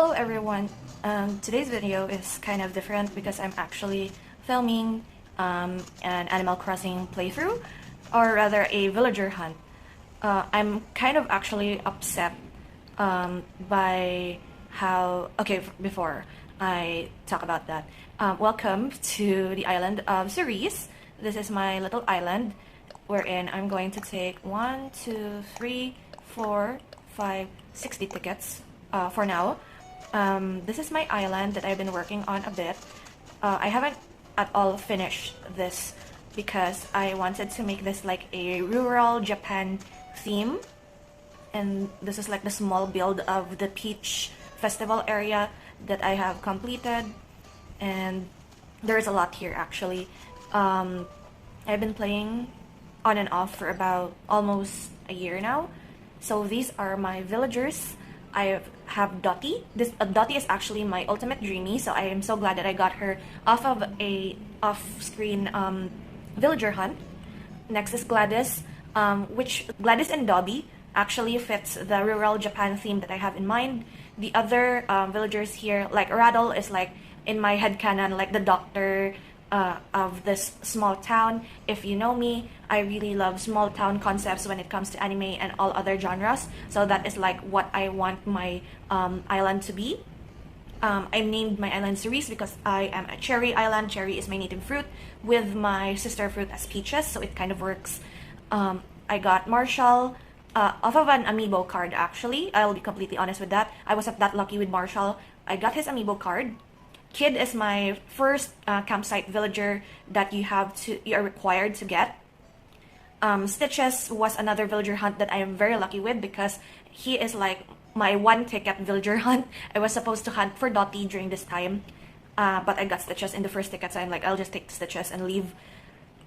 Hello everyone. Today's video is kind of different because I'm actually filming an Animal Crossing playthrough, or rather a villager hunt. I'm kind of actually upset by how... Okay, before I talk about that, welcome to the island of Cerise. This is my little island wherein I'm going to take 1, 2, 3, 4, 5, 60 tickets for now. This is my island that I've been working on a bit. I haven't at all finished this because I wanted to make this like a rural Japan theme, and this is like the small build of the Peach Festival area that I have completed, and there's a lot here actually. I've been playing on and off for about almost a year now. So these are my villagers. I have Dottie. Dottie is actually my ultimate dreamie, so I am so glad that I got her off of a off-screen villager hunt. Next is Gladys, which Gladys and Dobby actually fits the rural Japan theme that I have in mind. The other villagers here, like Rattle, is like in my headcanon, like the doctor of this small town. If you know me, I really love small town concepts when it comes to anime and all other genres, so that is like what I want my island to be. I named my island Cerise because I am a cherry island. Cherry is my native fruit, with my sister fruit as peaches, so it kind of works. I got Marshall off of an amiibo card actually. I'll be completely honest with that. I wasn't that lucky with Marshall. I got his amiibo card. Kid is my first campsite villager that you are required to get. Stitches was another villager hunt that I am very lucky with because he is like my one ticket villager hunt. I was supposed to hunt for Dottie during this time, but I got Stitches in the first ticket, so I'm like, I'll just take Stitches and leave.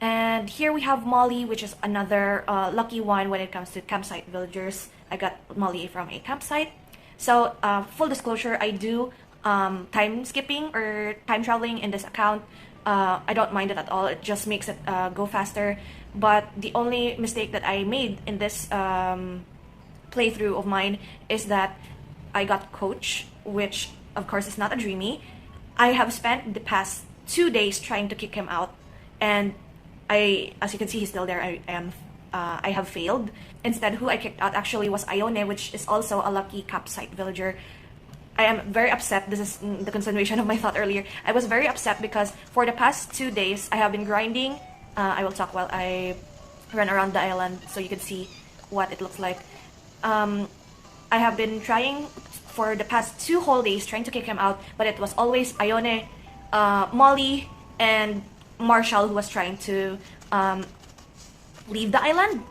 And here we have Molly, which is another lucky one when it comes to campsite villagers. I got Molly from a campsite. So full disclosure, I do time skipping or time traveling in this account. I don't mind it at all. It just makes it go faster. But the only mistake that I made in this playthrough of mine is that I got Coach, which of course is not a dreamie. I have spent the past 2 days trying to kick him out, and as you can see, he's still there. I have failed. Instead, who I kicked out actually was Ione, which is also a lucky campsite villager. I am very upset. This is the continuation of my thought earlier. I was very upset because for the past 2 days, I have been grinding. I will talk while I run around the island so you can see what it looks like. I have been trying for the past 2 whole days trying to kick him out, but it was always Ione, Molly, and Marshall who was trying to leave the island.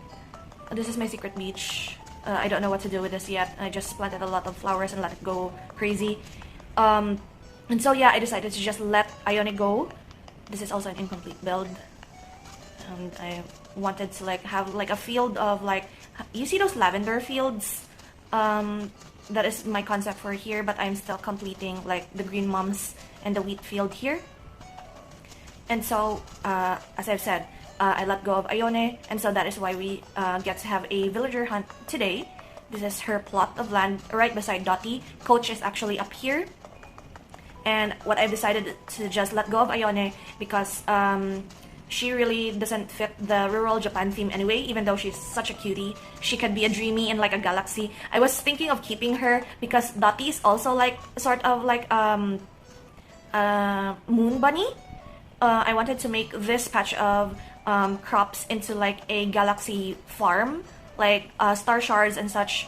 This is my secret beach. I don't know what to do with this yet. I just planted a lot of flowers and let it go crazy. And so yeah, I decided to just let Ione go. This is also an incomplete build. And I wanted to like have like a field of like, you see those lavender fields? That is my concept for here, but I'm still completing like the green mums and the wheat field here. And so, as I've said, I let go of Ione, and so that is why we get to have a villager hunt today. This is her plot of land right beside Dottie. Coach is actually up here. And what I've decided to just let go of Ione because she really doesn't fit the rural Japan theme anyway, even though she's such a cutie. She could be a dreamie in like a galaxy. I was thinking of keeping her because Dottie is also like sort of like moon bunny. I wanted to make this patch of crops into like a galaxy farm, like star shards and such,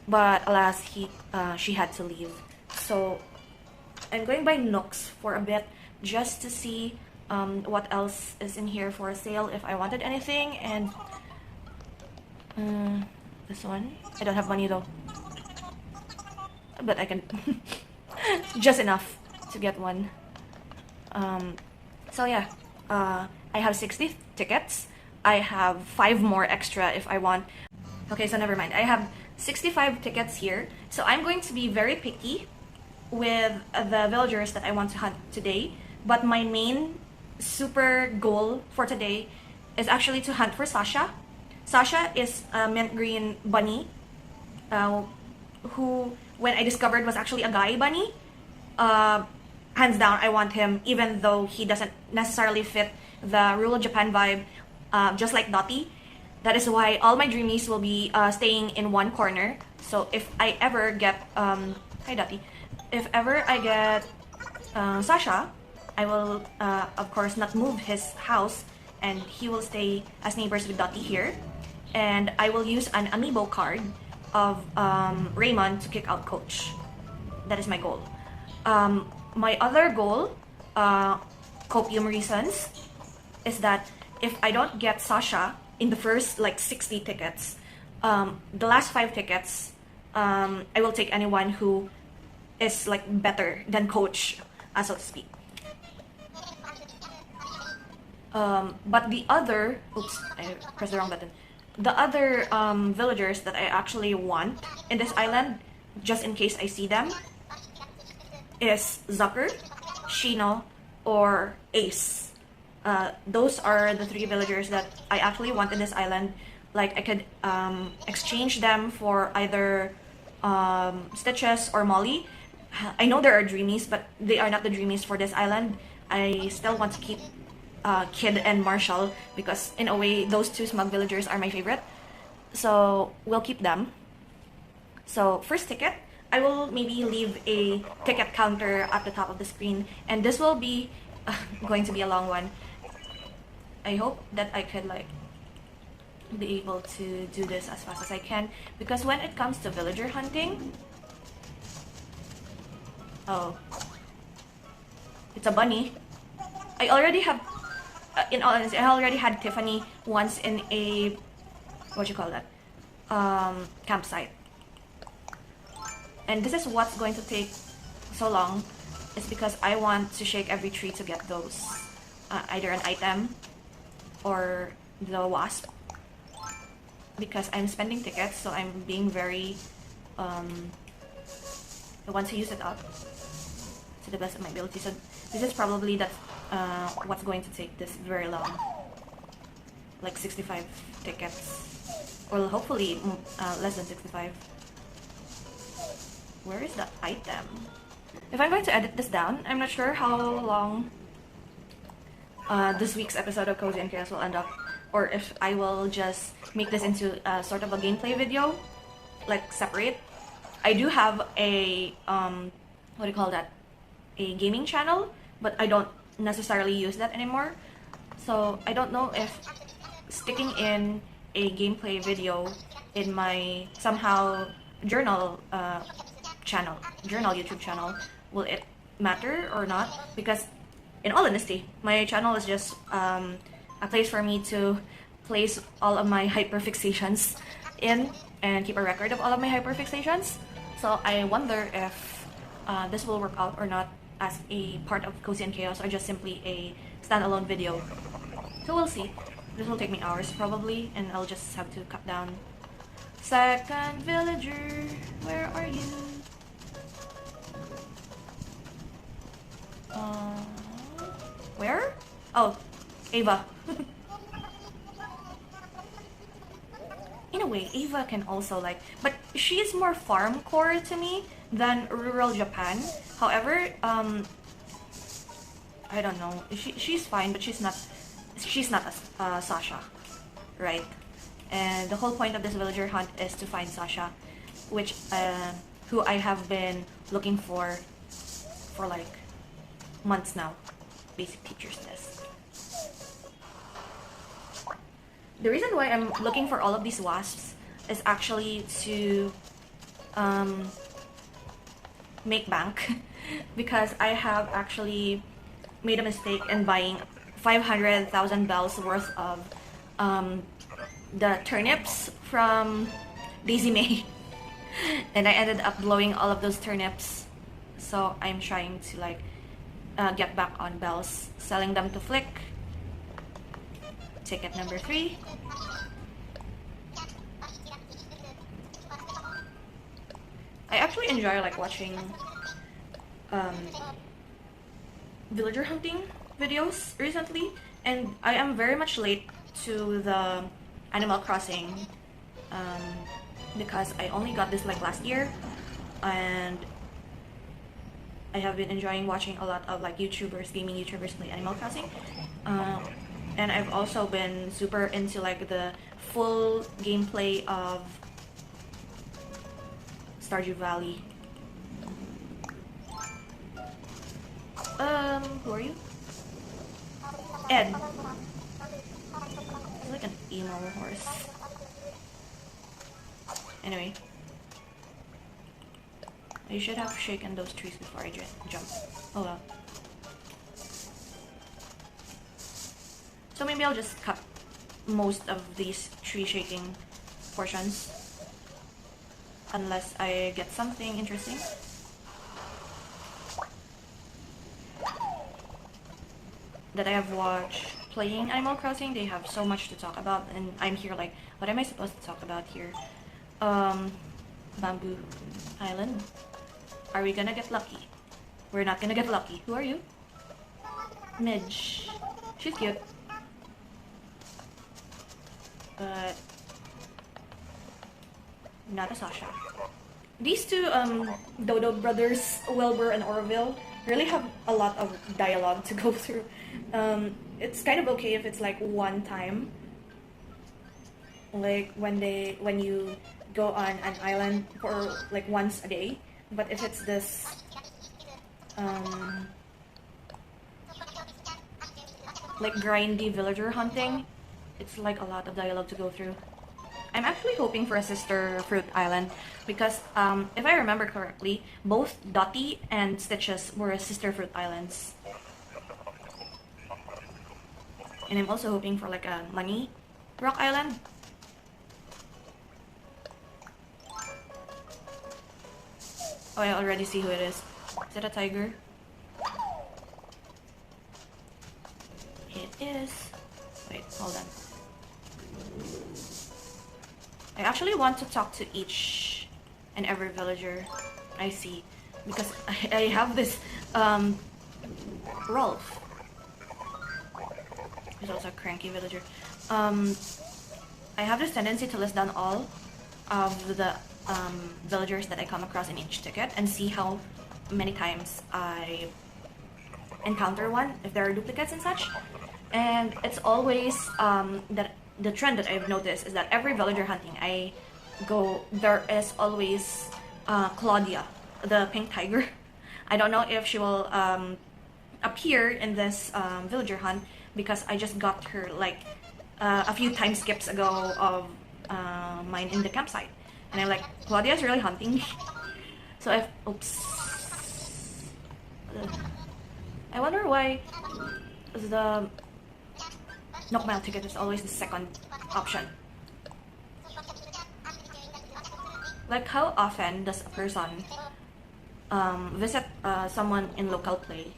but alas, she had to leave. So I'm going by Nooks for a bit just to see what else is in here for sale if I wanted anything. And this one, I don't have money though, but I can just enough to get one. So yeah, I have 60 tickets. I have 5 more extra if I want. Okay, so never mind. I have 65 tickets here. So I'm going to be very picky with the villagers that I want to hunt today. But my main super goal for today is actually to hunt for Sasha. Sasha is a mint green bunny. who, when I discovered, was actually a guy bunny. Hands down, I want him, even though he doesn't necessarily fit the rural Japan vibe, just like Dottie. That is why all my dreamies will be staying in one corner. So if I ever get, hi Dottie, if ever I get Sasha, I will of course not move his house, and he will stay as neighbors with Dottie here. And I will use an amiibo card of Raymond to kick out Coach. That is my goal. My other goal, copium reasons, is that if I don't get Sasha in the first like 60 tickets, the last 5 tickets, I will take anyone who is like better than Coach, so to speak. But the other, oops, I pressed the wrong button. The other villagers that I actually want in this island, just in case I see them, is Zucker, Shino, or Ace. Those are the 3 villagers that I actually want in this island. Like, I could exchange them for either Stitches or Molly. I know there are dreamies, but they are not the dreamies for this island. I still want to keep Kid and Marshall, because in a way those 2 smug villagers are my favorite, so we'll keep them. So first ticket, I will maybe leave a ticket counter at the top of the screen, and this will be going to be a long one. I hope that I could like be able to do this as fast as I can, because when it comes to villager hunting, oh, it's a bunny. I already have in all honesty, I already had Tiffany once in a, what you call that, campsite. And this is what's going to take so long, is because I want to shake every tree to get those, either an item or the wasp, because I'm spending tickets, so I'm being very, I want to use it up to the best of my ability. So this is probably what's going to take this very long, like 65 tickets, or hopefully less than 65. Where is that item? If I'm going to edit this down, I'm not sure how long this week's episode of Cozy and Chaos will end up, or if I will just make this into sort of a gameplay video, like separate. I do have a what do you call that, a gaming channel, but I don't necessarily use that anymore, so I don't know if sticking in a gameplay video in my somehow journal YouTube channel, will it matter or not, because in all honesty, my channel is just a place for me to place all of my hyperfixations in and keep a record of all of my hyperfixations. So I wonder if this will work out or not as a part of Cozy and Chaos, or just simply a standalone video. So we'll see. This will take me hours probably, and I'll just have to cut down. Second villager, where are you? Where? Oh, Ava. In a way, Ava can also like, but she is more farm core to me than rural Japan. However, I don't know. She's fine, but she's not a Sasha, right? And the whole point of this villager hunt is to find Sasha, which who I have been looking for like months now. Basic teacher's test. The reason why I'm looking for all of these wasps is actually to make bank, because I have actually made a mistake in buying 500,000 bells worth of the turnips from Daisy May, and I ended up blowing all of those turnips. So I'm trying to like get back on bells, selling them to Flick. Ticket number 3. I actually enjoy like watching villager hunting videos recently, and I am very much late to the Animal Crossing because I only got this like last year. and I have been enjoying watching a lot of like YouTubers, gaming YouTubers play Animal Crossing. And I've also been super into like the full gameplay of Stardew Valley. Who are you? Ed. He's like an emo horse. Anyway. I should have shaken those trees before I jump. Oh well. So maybe I'll just cut most of these tree shaking portions. Unless I get something interesting. That I have watched playing Animal Crossing. They have so much to talk about, and I'm here like, what am I supposed to talk about here? Bamboo Island. Are we gonna get lucky? We're not gonna get lucky. Who are you? Midge. She's cute. But not a Sasha. These two Dodo brothers, Wilbur and Orville, really have a lot of dialogue to go through. It's kind of okay if it's like one time, like when you go on an island for like once a day. But if it's this like grindy villager hunting, it's like a lot of dialogue to go through. I'm actually hoping for a sister fruit island because if I remember correctly, both Dottie and Stitches were sister fruit islands. And I'm also hoping for like a money rock island. Oh, I already see who it is. Is it a tiger? It is. Wait, hold on. I actually want to talk to each and every villager I see because I have this Rolf. He's also a cranky villager. I have this tendency to list down all of the villagers that I come across in each ticket and see how many times I encounter one, if there are duplicates and such. And it's always that the trend that I've noticed is that every villager hunting I go, there is always Claudia, the pink tiger. I don't know if she will appear in this villager hunt because I just got her like a few time skips ago of mine in the campsite. And I'm like, Claudia's really hunting me. So if, oops. I wonder why the knockmile ticket is always the second option. Like, how often does a person visit someone in local play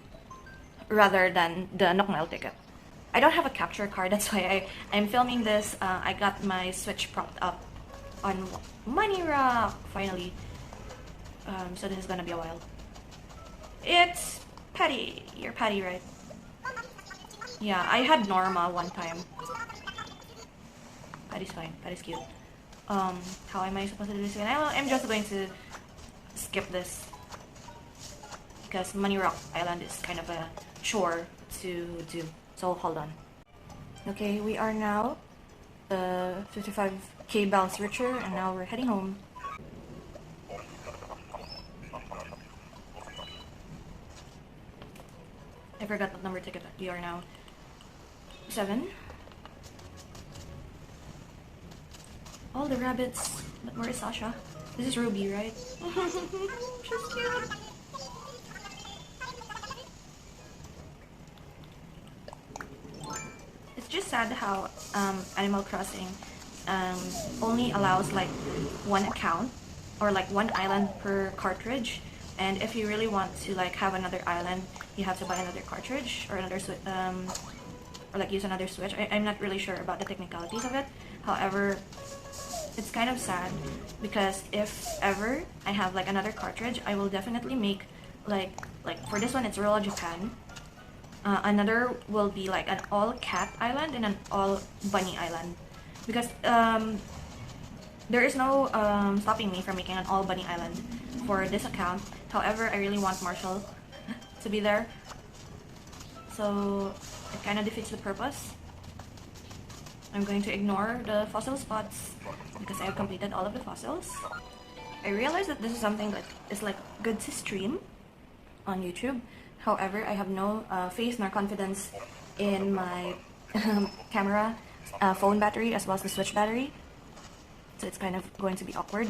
rather than the knockmile ticket? I don't have a capture card, that's why I'm filming this. I got my Switch propped up on Money Rock, finally. So this is gonna be a while. It's Patty. You're Patty, right? Yeah, I had Norma one time. Patty's fine. Patty's cute. How am I supposed to do this again? I'm just going to skip this because Money Rock Island is kind of a chore to do. So hold on. Okay, we are now 55k balance richer, and now we're heading home. I forgot what number ticket we are now. 7. All the rabbits. But where is Sasha? This is Ruby, right? She's cute. It's just sad how Animal Crossing only allows like one account or like one island per cartridge, and if you really want to like have another island, you have to buy another cartridge or another or like use another Switch. I'm not really sure about the technicalities of it. However, it's kind of sad because if ever I have like another cartridge, I will definitely make like for this one it's Royal Japan. Another will be like an all cat island and an all bunny island, because there is no stopping me from making an all bunny island for this account. However, I really want Marshall to be there, so it kind of defeats the purpose. I'm going to ignore the fossil spots because I have completed all of the fossils. I realized that this is something that is like good to stream on YouTube. However, I have no faith nor confidence in my camera, phone battery, as well as the Switch battery. So it's kind of going to be awkward.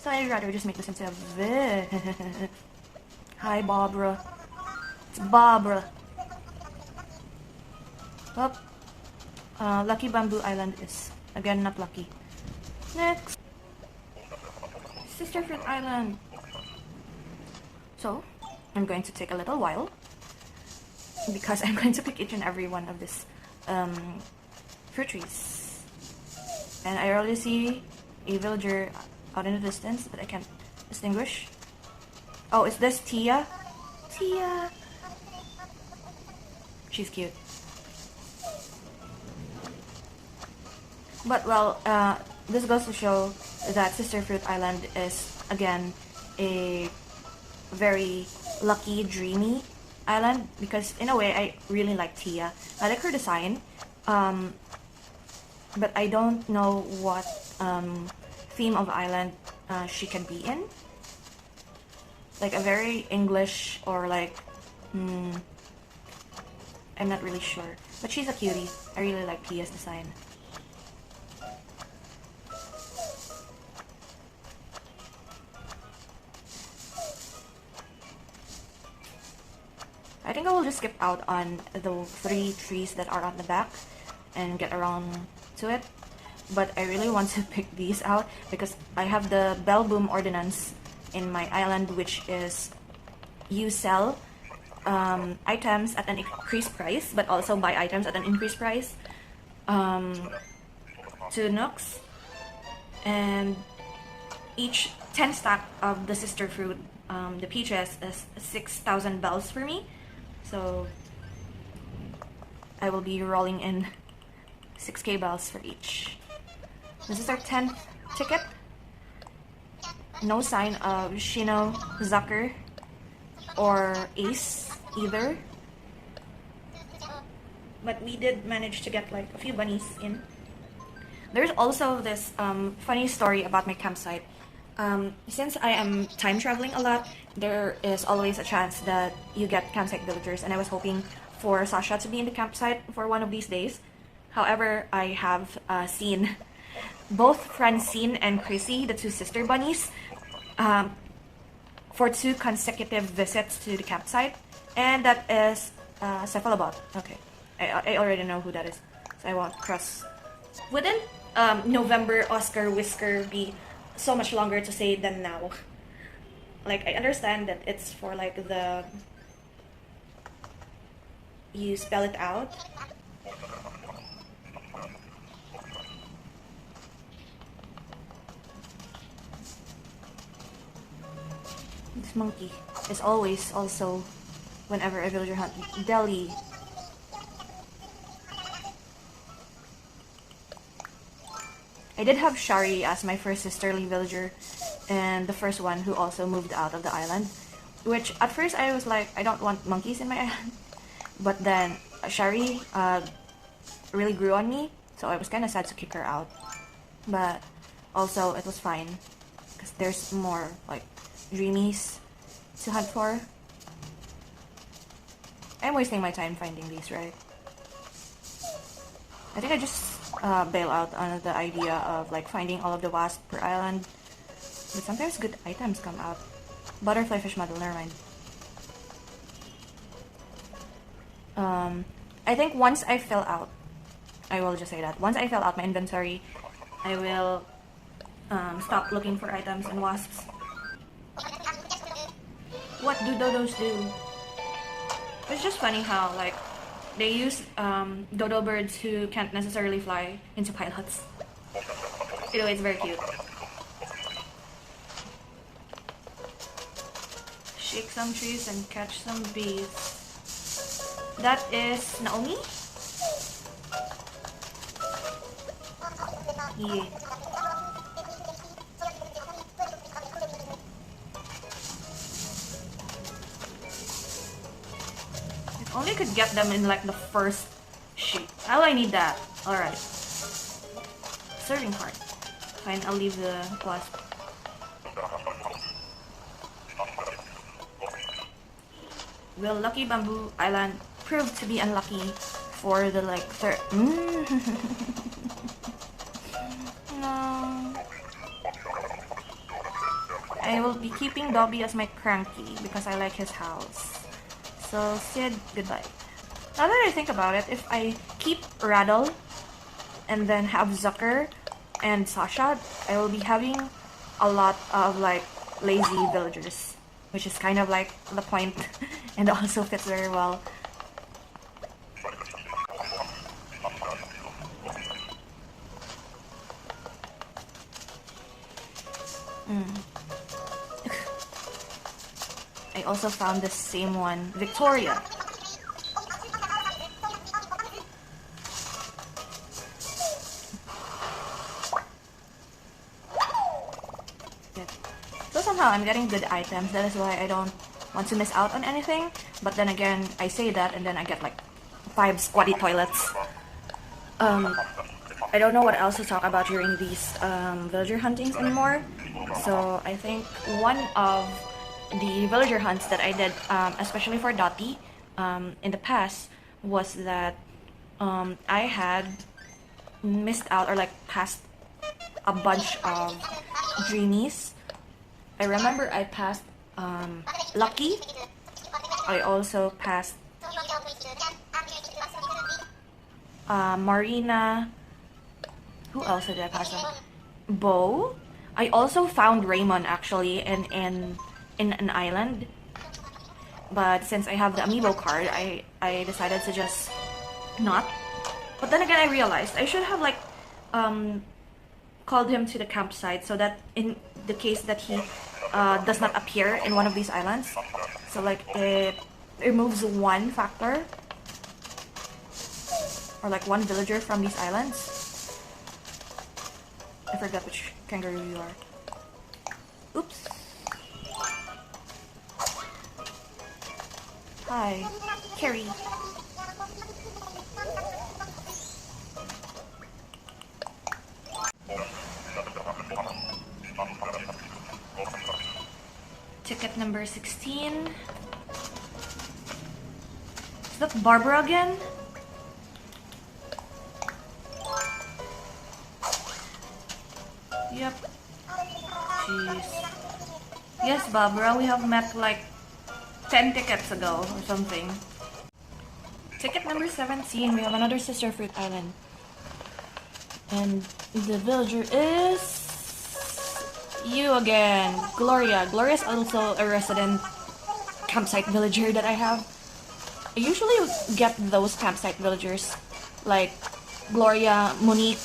So I'd rather just make this into a Hi, Barbara. It's Barbara. Oh. Lucky Bamboo Island is, again, not lucky. Next! Sister Fruit Island. So, I'm going to take a little while because I'm going to pick each and every one of these fruit trees. And I already see a villager out in the distance that I can't distinguish. Oh, is this Tia? Tia! She's cute. But well, this goes to show that Sister Fruit Island is, again, a very lucky, dreamy island, because in a way I really like Tia. I like her design, but I don't know what theme of island she can be in. Like a very English or like, I'm not really sure. But she's a cutie. I really like Tia's design. I think I will just skip out on the 3 trees that are on the back and get around to it. But I really want to pick these out because I have the Bell Boom Ordinance in my island, which is you sell items at an increased price, but also buy items at an increased price to Nooks. And each 10 stack of the sister fruit, the peaches, is 6,000 bells for me. So I will be rolling in 6k bells for each. This is our 10th ticket. No sign of Shino, Zucker, or Ace either. But we did manage to get like a few bunnies in. There's also this funny story about my campsite. Since I am time traveling a lot, there is always a chance that you get campsite villagers, and I was hoping for Sasha to be in the campsite for one of these days. However, I have seen both Francine and Chrissy, the 2 sister bunnies, for 2 consecutive visits to the campsite, and that is Cephalobot. Okay, I already know who that is, so I won't cross. Wouldn't November Oscar Whisker be so much longer to say than now? Like, I understand that it's for like the, you spell it out. This monkey is always also, whenever a villager hunt, Delhi. I did have Shari as my first sisterly villager, and the first one who also moved out of the island. Which, at first I was like, I don't want monkeys in my island. But then, Shari really grew on me, so I was kind of sad to kick her out. But also, it was fine, because there's more, like, dreamies to hunt for. I'm wasting my time finding these, right? I think I just bail out on the idea of like finding all of the wasps per island, but sometimes good items come out. Butterfly fish model, never mind. I think once I fill out, I will just say that once I fill out my inventory, I will stop looking for items and wasps. What do dodos do? It's just funny how like they use dodo birds who can't necessarily fly into pilots. Anyway, it's very cute. Shake some trees and catch some bees. That is Naomi? Yeah. Only could get them in like the first sheet. Oh, I need that. Alright. Serving card. Fine, I'll leave the clasp. Will Lucky Bamboo Island prove to be unlucky for the like third? No. I will be keeping Dobby as my cranky because I like his house. So Sid, goodbye. Now that I think about it, if I keep Rattle and then have Zucker and Sasha, I will be having a lot of like lazy villagers, which is kind of like the point and also fits very well. I also found the same one, Victoria. So somehow I'm getting good items. That is why I don't want to miss out on anything. But then again, I say that and then I get like 5 squatty toilets. I don't know what else to talk about during these villager huntings anymore. So I think one of the villager hunts that I did, especially for Dottie, in the past, was that I had missed out or like passed a bunch of dreamies. I remember I passed Lucky. I also passed Marina. Who else did I pass? Bo. I also found Raymond actually in an island, but since I have the amiibo card, I decided to just not. But then again, I realized I should have like called him to the campsite so that in the case that he does not appear in one of these islands, so like it removes one factor or like one villager from these islands. I forgot which kangaroo you are. Oops. Hi, Carrie. Ticket number 16. Is that Barbara again? Yep. Jeez. Yes, Barbara, we have met like 10 tickets ago or something. Ticket number 17, we have another Sister Fruit Island. And the villager is you again, Gloria. Gloria is also a resident campsite villager that I have. I usually get those campsite villagers like Gloria, Monique,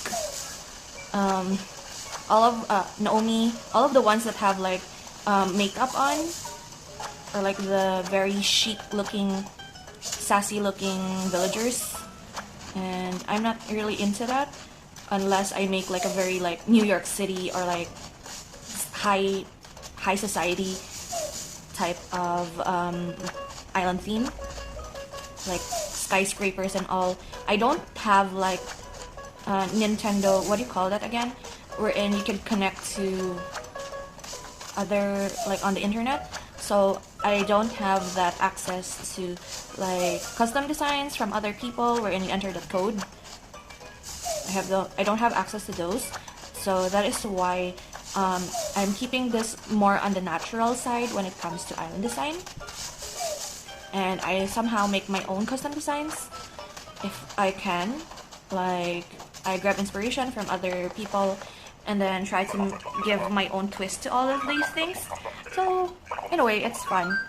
all of Naomi, all of the ones that have like makeup on, or like the very chic looking, sassy looking villagers. And I'm not really into that unless I make like a very like New York City or like high society type of island theme, like skyscrapers and all. I don't have like Nintendo, what do you call that again, wherein you can connect to other, like on the internet. So I don't have that access to like custom designs from other people wherein you enter the code. I don't have access to those. So that is why I'm keeping this more on the natural side when it comes to island design. And I somehow make my own custom designs if I can. Like, I grab inspiration from other people and then try to give my own twist to all of these things. So, in a way, it's fun.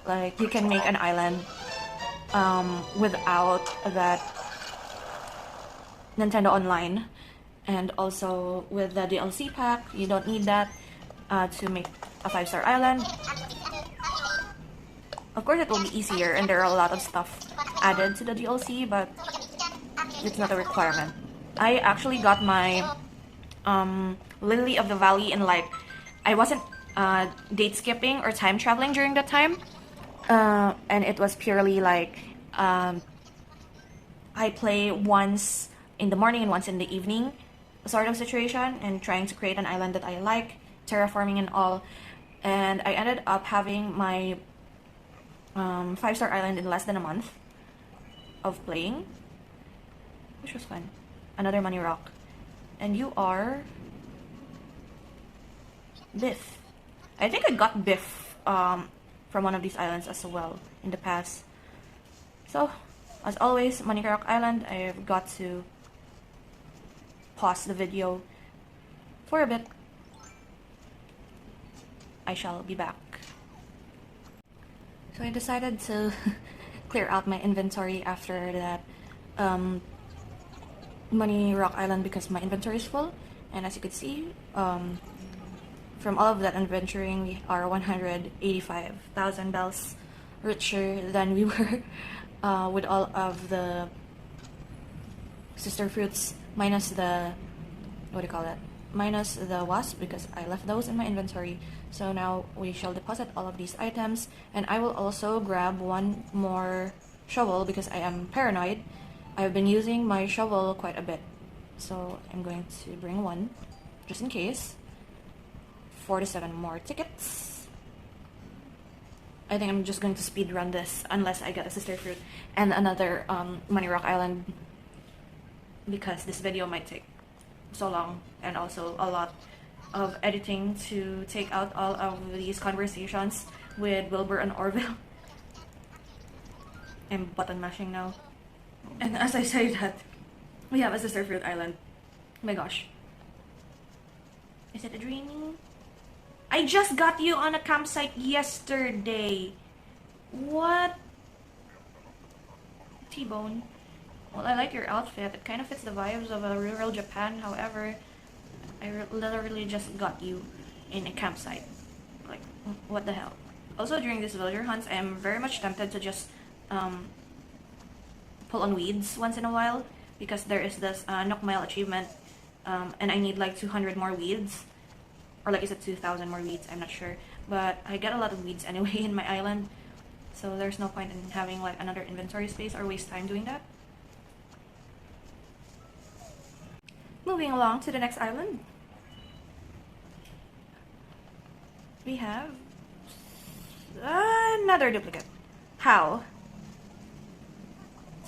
Like, you can make an island without that Nintendo Online. And also, with the DLC pack, you don't need that to make a 5-star island. Of course, it will be easier, and there are a lot of stuff added to the DLC, but it's not a requirement. I actually got my Lily of the Valley in like, I wasn't date skipping or time traveling during that time, and it was purely like I play once in the morning and once in the evening sort of situation, and trying to create an island that I like, terraforming and all. And I ended up having my 5-star island in less than a month of playing, which was fun. Another money rock. And you are Biff. I think I got Biff from one of these islands as well in the past. So, as always, Money Rock Island, I've got to pause the video for a bit. I shall be back. So I decided to clear out my inventory after that Money Rock Island because my inventory is full. And as you can see, from all of that adventuring, we are 185,000 bells richer than we were with all of the sister fruits, minus the, what do you call it? Minus the wasp, because I left those in my inventory. So now we shall deposit all of these items, and I will also grab one more shovel because I am paranoid. I've been using my shovel quite a bit, so I'm going to bring one just in case. 47 more tickets. I think I'm just going to speed run this unless I get a sister fruit and another Money Rock Island, because this video might take so long, and also a lot of editing to take out all of these conversations with Wilbur and Orville. I'm button mashing now. And as I say that, we have a sister fruit island. Oh my gosh. Is it a dreaming? I just got you on a campsite yesterday. What? T-Bone. Well, I like your outfit. It kind of fits the vibes of a rural Japan. However, I literally just got you in a campsite. Like, what the hell? Also, during these villager hunts, I am very much tempted to just pull on weeds once in a while, because there is this Nook Mile achievement, and I need like 200 more weeds. Or like, is it 2,000 more weeds? I'm not sure. But I get a lot of weeds anyway in my island, so there's no point in having like another inventory space or waste time doing that. Moving along to the next island, we have another duplicate. How?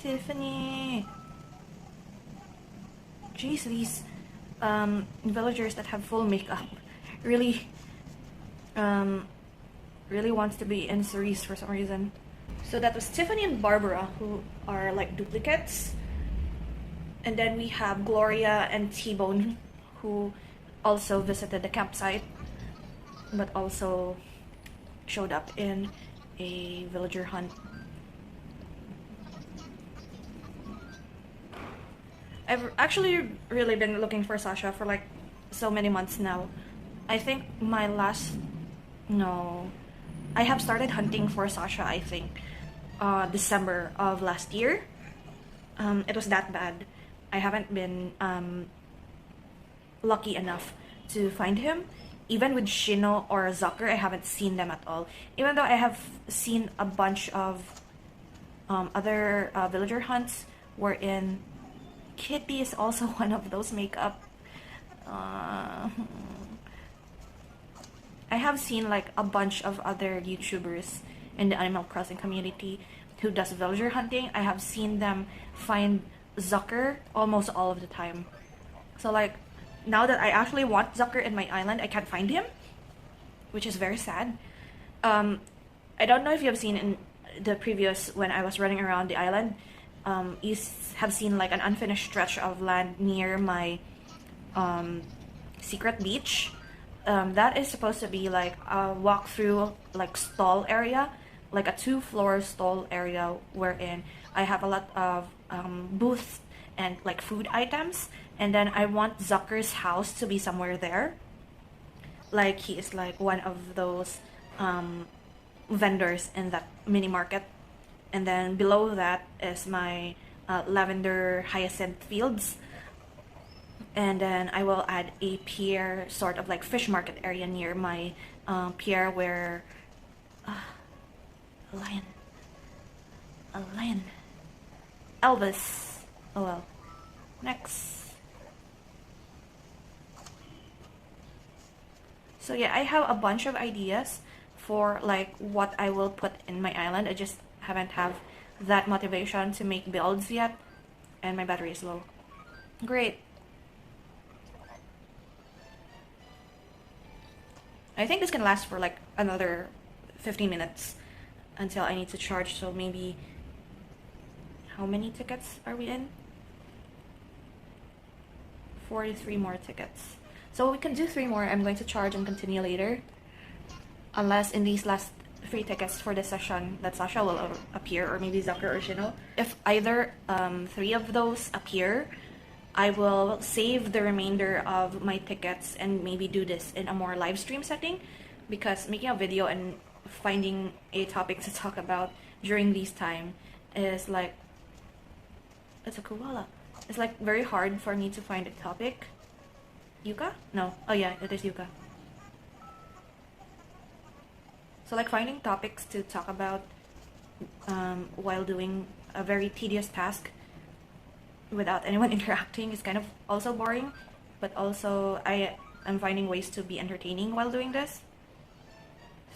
Tiffany. Jeez, these villagers that have full makeup really wants to be in Cerise for some reason. So that was Tiffany and Barbara, who are like duplicates. And then we have Gloria and T-Bone, who also visited the campsite, but also showed up in a villager hunt. I've actually really been looking for Sasha for like so many months now. I think my last... No. I have started hunting for Sasha, I think, December of last year. It was that bad. I haven't been lucky enough to find him. Even with Shino or Zucker, I haven't seen them at all. Even though I have seen a bunch of other villager hunts wherein Kitty is also one of those makeup. I have seen like a bunch of other YouTubers in the Animal Crossing community who does villager hunting. I have seen them find Zucker almost all of the time. So like, now that I actually want Zucker in my island, I can't find him, which is very sad. I don't know if you have seen in the previous, when I was running around the island, you have seen like an unfinished stretch of land near my secret beach. That is supposed to be like a walk-through like stall area, like a 2-floor stall area wherein I have a lot of booths and like food items, and then I want Zucker's house to be somewhere there. Like he is like one of those vendors in that mini market, and then below that is my lavender hyacinth fields. And then I will add a pier, sort of like fish market area near my pier where a lion Elvis. Oh well. Next. So yeah, I have a bunch of ideas for like what I will put in my island. I just haven't have that motivation to make builds yet, and my battery is low. Great. I think this can last for like another 15 minutes until I need to charge, so maybe how many tickets are we in? 43 more tickets. So we can do 3 more. I'm going to charge and continue later. Unless in these last 3 tickets for this session that Sasha will appear, or maybe Zucker or Shino. If either 3 of those appear, I will save the remainder of my tickets and maybe do this in a more live stream setting, because making a video and finding a topic to talk about during this time is like, it's a koala. It's like very hard for me to find a topic. Yuka? No. Oh yeah, it is Yuka. So like finding topics to talk about while doing a very tedious task without anyone interacting is kind of also boring, but also I am finding ways to be entertaining while doing this.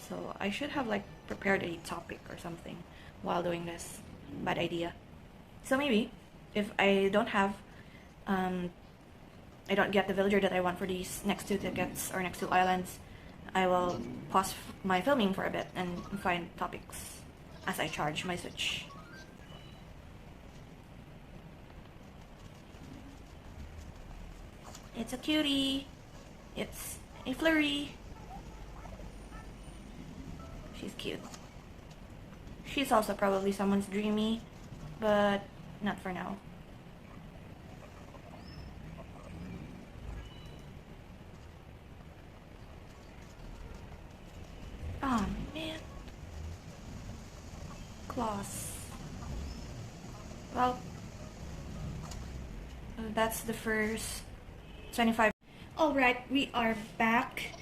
So I should have like prepared a topic or something while doing this. Bad idea. So maybe if I don't have I don't get the villager that I want for these next 2 tickets or next 2 islands, I will pause my filming for a bit and find topics as I charge my Switch. It's a cutie. It's a flurry. She's cute. She's also probably someone's dreamy, but not for now. Oh man. Claws. Well, that's the first 25. Alright, we are back.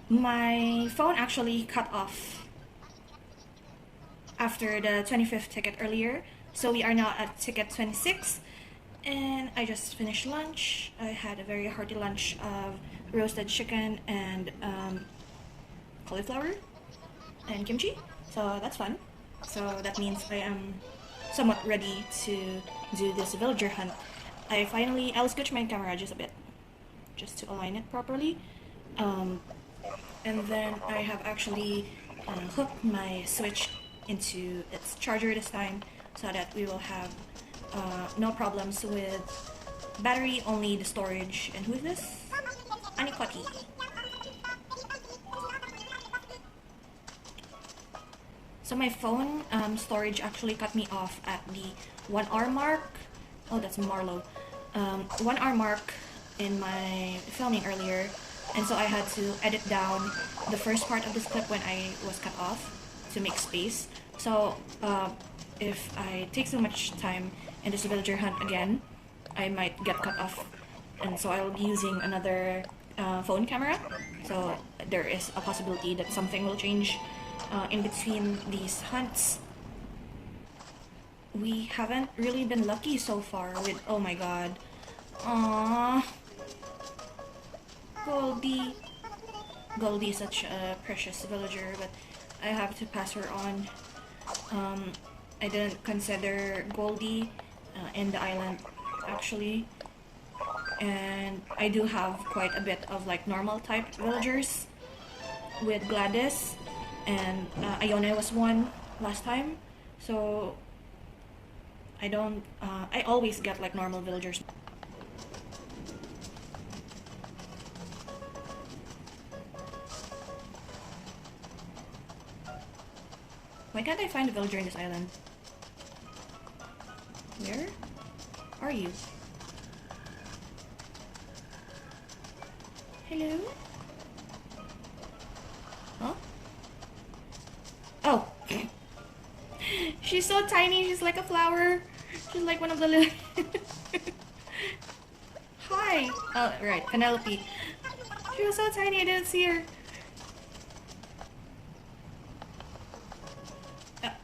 My phone actually cut off after the 25th ticket earlier, so we are now at ticket 26, and I just finished lunch. I had a very hearty lunch of roasted chicken and cauliflower and kimchi, so that's fun. So that means I am somewhat ready to do this villager hunt. I'll switch my camera just a bit, just to align it properly. And then I have actually hooked my Switch into its charger this time, so that we will have no problems with battery, only the storage. And who is this? Anikoti. So my phone storage actually cut me off at the 1 hour mark. Oh, that's Marlo. 1 hour mark in my filming earlier, and so I had to edit down the first part of this clip when I was cut off to make space. So if I take so much time in this villager hunt again, I might get cut off, and so I'll be using another phone camera. So there is a possibility that something will change in between these hunts. We haven't really been lucky so far with, oh my god. Aww. Goldie. Goldie is such a precious villager, but I have to pass her on. I didn't consider Goldie in the island actually, and I do have quite a bit of like normal type villagers with Gladys, and Ione was one last time, so I always get like normal villagers. Why can't I find a villager in this island? Where are you? Hello? Huh? Oh! She's so tiny, she's like a flower. She's like one of the little... Hi! Oh, right, Penelope. She was so tiny, I didn't see her.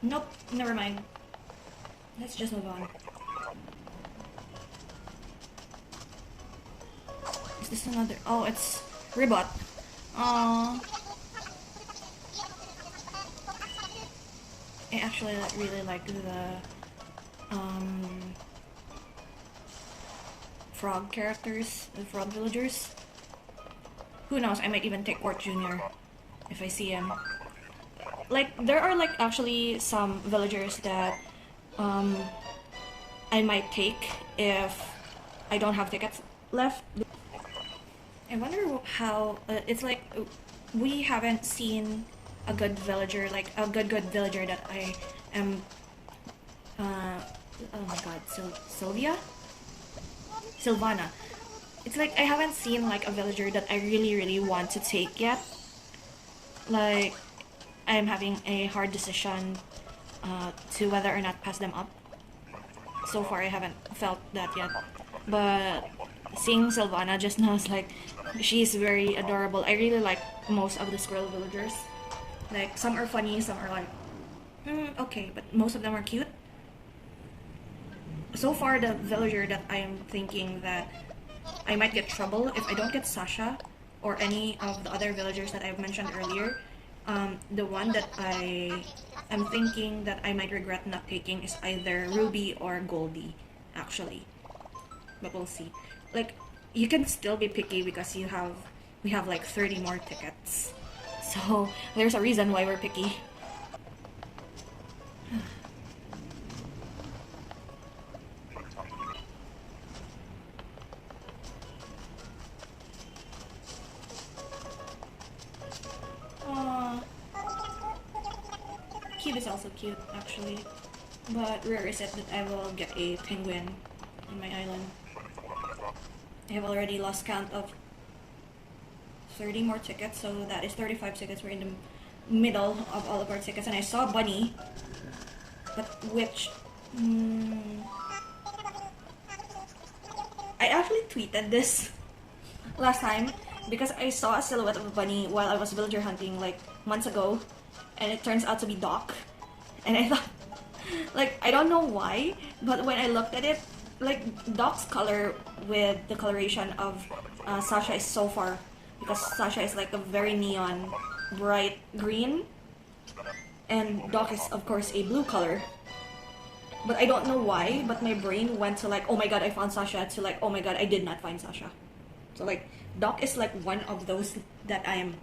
Nope, never mind. Let's just move on. this another? Oh, it's Ribbot. Aww. I actually really like the frog characters, the frog villagers. Who knows, I might even take Court Jr. if I see him. Like, there are like actually some villagers that I might take if I don't have tickets left. I wonder how, it's like, we haven't seen a good villager, like a good villager that I am, oh my god, Sylvana. It's like I haven't seen like a villager that I really want to take yet. Like, I'm having a hard decision to whether or not pass them up. So far I haven't felt that yet. But seeing Sylvana just now is like, she's very adorable. I really like most of the squirrel villagers. Like, some are funny, some are like, okay, but most of them are cute. So far, the villager that I am thinking that I might get trouble if I don't get Sasha or any of the other villagers that I've mentioned earlier. The one that I am thinking that I might regret not taking is either Ruby or Goldie, actually. But we'll see. Like, you can still be picky because we have like 30 more tickets. So there's a reason why we're picky. Cube is also cute, actually. But rare is it that I will get a penguin on my island. I have already lost count of 30 more tickets, so that is 35 tickets. We're in the middle of all of our tickets, and I saw Bunny, but which... I actually tweeted this last time because I saw a silhouette of a bunny while I was villager hunting like months ago, and it turns out to be Doc. And I thought, like, I don't know why, but when I looked at it, like, Doc's color with the coloration of Sasha is so far, because Sasha is like a very neon bright green, and Doc is of course a blue color. But I don't know why, but my brain went to like, oh my god, I found Sasha, to like, oh my god, I did not find Sasha. So like, Doc is like one of those that I am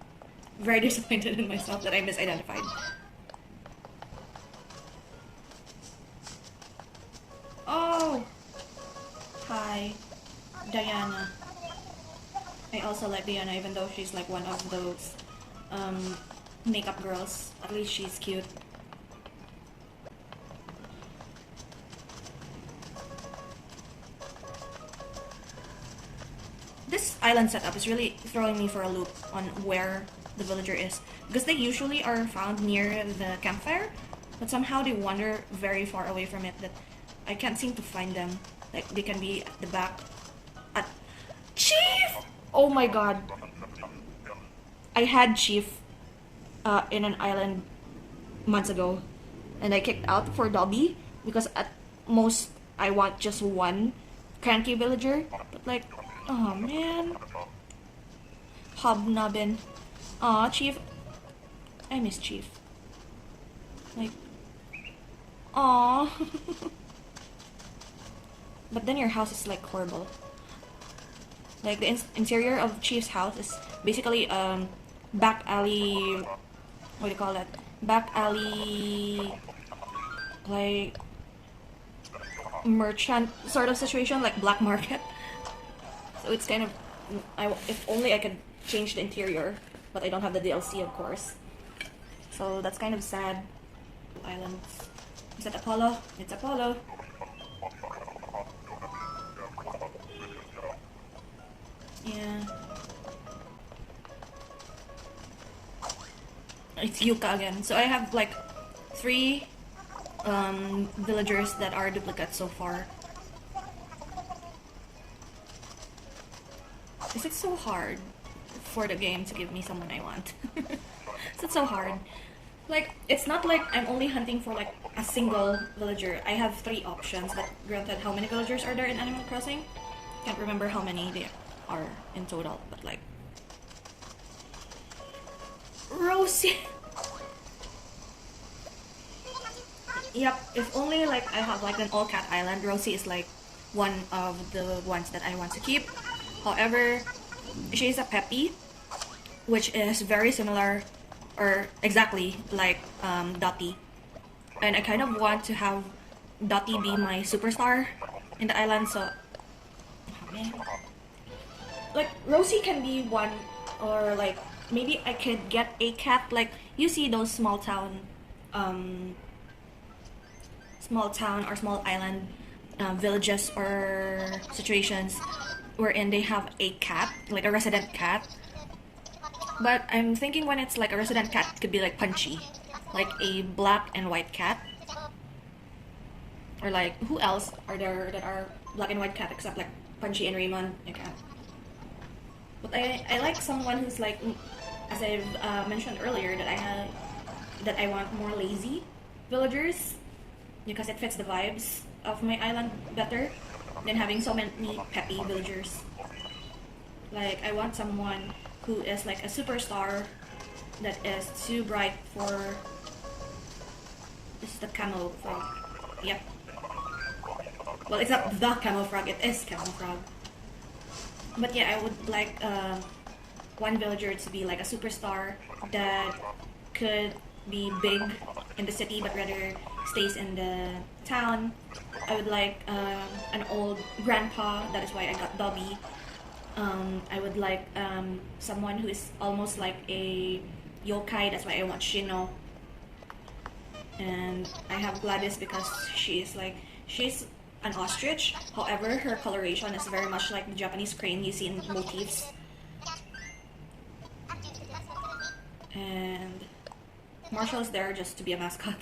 very disappointed in myself that I misidentified. Oh! Hi, Diana. I also like Diana, even though she's like one of those makeup girls. At least she's cute. This island setup is really throwing me for a loop on where the villager is, because they usually are found near the campfire, but somehow they wander very far away from it that I can't seem to find them. Like, they can be at the back. At Chief! Oh my god. I had Chief in an island months ago, and I kicked out for Dobby because at most I want just one cranky villager, but like, oh man. Hobnobbin. Aw, Chief. I miss Chief. Like, aw. But then your house is like horrible. Like, the interior of Chief's house is basically back alley, what do you call that? Back alley, like, merchant sort of situation, like black market. So it's kind of, if only I could change the interior, but I don't have the DLC, of course. So that's kind of sad. Islands. Is that Apollo? It's Apollo. Yeah. It's Yuka again. So I have like 3 villagers that are duplicates so far. Is it so hard for the game to give me someone I want? Is it so hard? Like, it's not like I'm only hunting for like a single villager. I have 3 options, but granted, how many villagers are there in Animal Crossing? Can't remember how many are in total, but like Rosie. Yep, if only like I have like an all cat island, Rosie is like one of the ones that I want to keep. However, she's a Peppy, which is very similar or exactly like Dottie, and I kind of want to have Dottie be my superstar in the island. So oh, man. Like Rosie can be one, or like maybe I could get a cat. Like you see those small town or small island villages or situations wherein they have a cat, like a resident cat. But I'm thinking when it's like a resident cat, it could be like Punchy, like a black and white cat. Or like, who else are there that are black and white cat except like Punchy and Raymond? I can't. But I like someone who's like, as I've mentioned earlier, that I want more lazy villagers, because it fits the vibes of my island better than having so many peppy villagers. Like I want someone who is like a superstar that is too bright for. This is the camel frog. Yep. Well, it's not the camel frog, it is camel frog. But yeah, I would like one villager to be like a superstar that could be big in the city but rather stays in the town. I would like an old grandpa, that is why I got Dobby. I would like someone who is almost like a yokai, that's why I want Shino. And I have Gladys because she's an ostrich, however her coloration is very much like the Japanese crane you see in motifs. And Marshall is there just to be a mascot.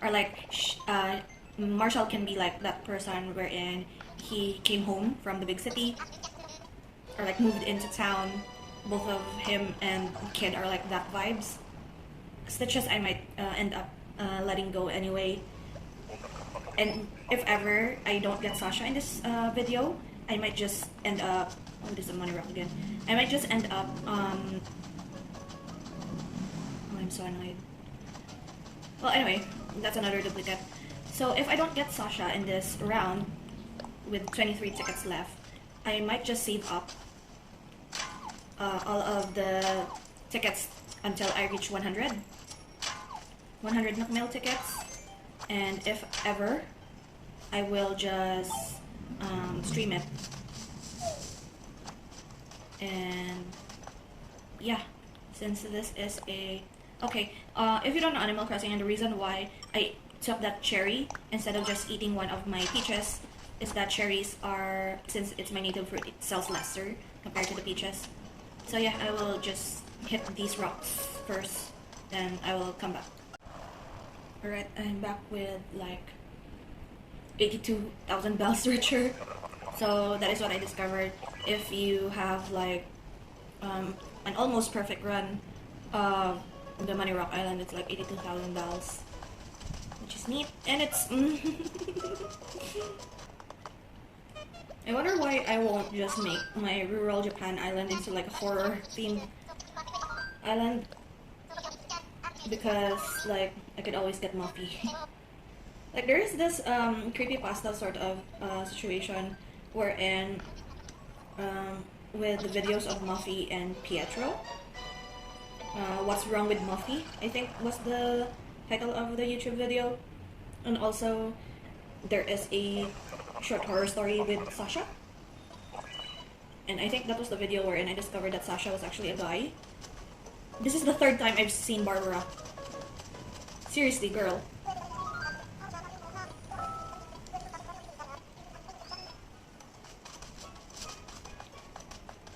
Or like Marshall can be like that person wherein he came home from the big city or like moved into town. Both of him and Kid are like that vibes. Stitches I might end up letting go anyway. And if ever I don't get Sasha in this video, I might just end up, oh, this is a money rock again. I might just end up oh, I'm so annoyed. Well, anyway, that's another duplicate. So if I don't get Sasha in this round with 23 tickets left, I might just save up all of the tickets until I reach 100 McMill tickets. And if ever, I will just stream it. And yeah, since this is a... Okay, if you don't know Animal Crossing, and the reason why I took that cherry instead of just eating one of my peaches is that cherries are, since it's my native fruit, it sells lesser compared to the peaches. So yeah, I will just hit these rocks first, then I will come back. Alright, I'm back with like 82,000 bells richer. So that is what I discovered. If you have like an almost perfect run of the Money Rock Island, it's like 82,000 bells, which is neat. And it's I wonder why I won't just make my rural Japan island into like a horror themed island, because like I could always get Muffy. Like there is this creepypasta sort of situation wherein with the videos of Muffy and Pietro, What's Wrong with Muffy, I think was the title of the YouTube video. And also there is a short horror story with Sasha, and I think that was the video wherein I discovered that Sasha was actually a guy. This is the third time I've seen Barbara. Seriously, girl.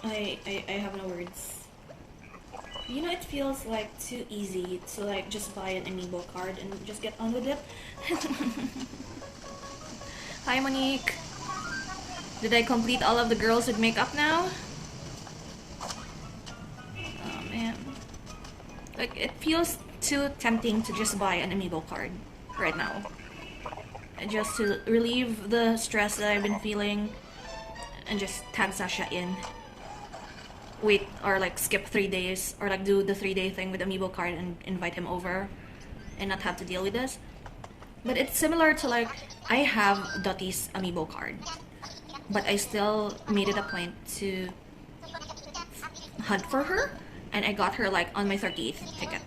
I have no words. You know, it feels like too easy to like just buy an amiibo card and just get on with it. Hi Monique! Did I complete all of the girls with makeup now? Oh man. Like, it feels too tempting to just buy an amiibo card right now. Just to relieve the stress that I've been feeling and just tag Sasha in. wait or like skip 3 days or like do the 3-day thing with Amiibo card and invite him over and not have to deal with this. But it's similar to like I have Dotty's Amiibo card, but I still made it a point to hunt for her, and I got her like on my 38th ticket.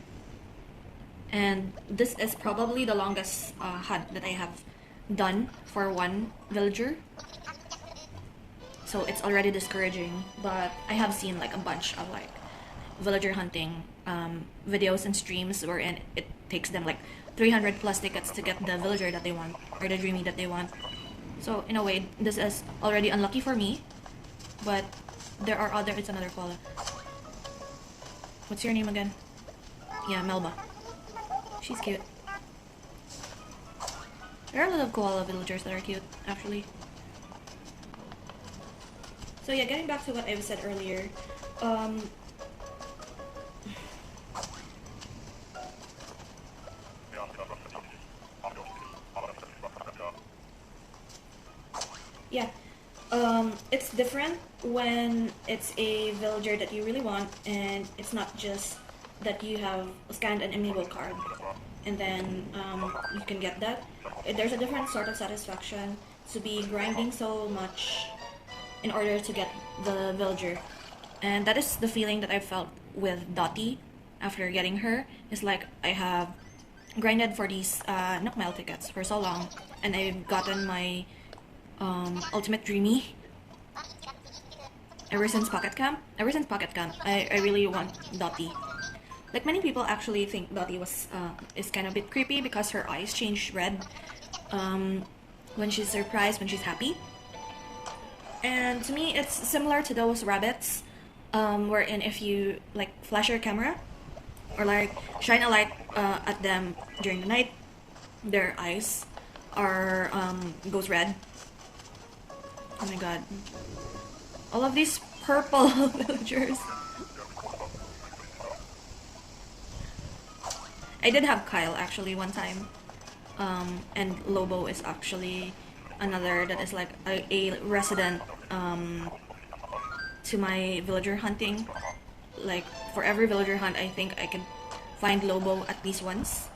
And this is probably the longest hunt that I have done for one villager. So it's already discouraging, but I have seen like a bunch of like villager hunting videos and streams wherein it takes them like 300 plus tickets to get the villager that they want or the dreamy that they want. So in a way, this is already unlucky for me, but there are other. It's another koala. What's your name again? Yeah, Melba. She's cute. There are a lot of koala villagers that are cute, actually. So yeah, getting back to what I said earlier, yeah, it's different when it's a villager that you really want, and it's not just that you have scanned an Amiibo card and then you can get that. There's a different sort of satisfaction to be grinding so much in order to get the villager, and that is the feeling that I felt with Dotty after getting her. It's like I have grinded for these Nook Mile tickets for so long, and I've gotten my ultimate dreamy ever since Pocket Camp. I really want Dotty. Like many people actually think Dotty is kind of a bit creepy because her eyes change red when she's surprised, when she's happy. And to me, it's similar to those rabbits, wherein if you like flash your camera or like shine a light at them during the night, their eyes are goes red. Oh my god! All of these purple villagers. I did have Kyle actually one time, and Lobo is actually another that is like a resident to my villager hunting. Like for every villager hunt, I think I can find Lobo at least once,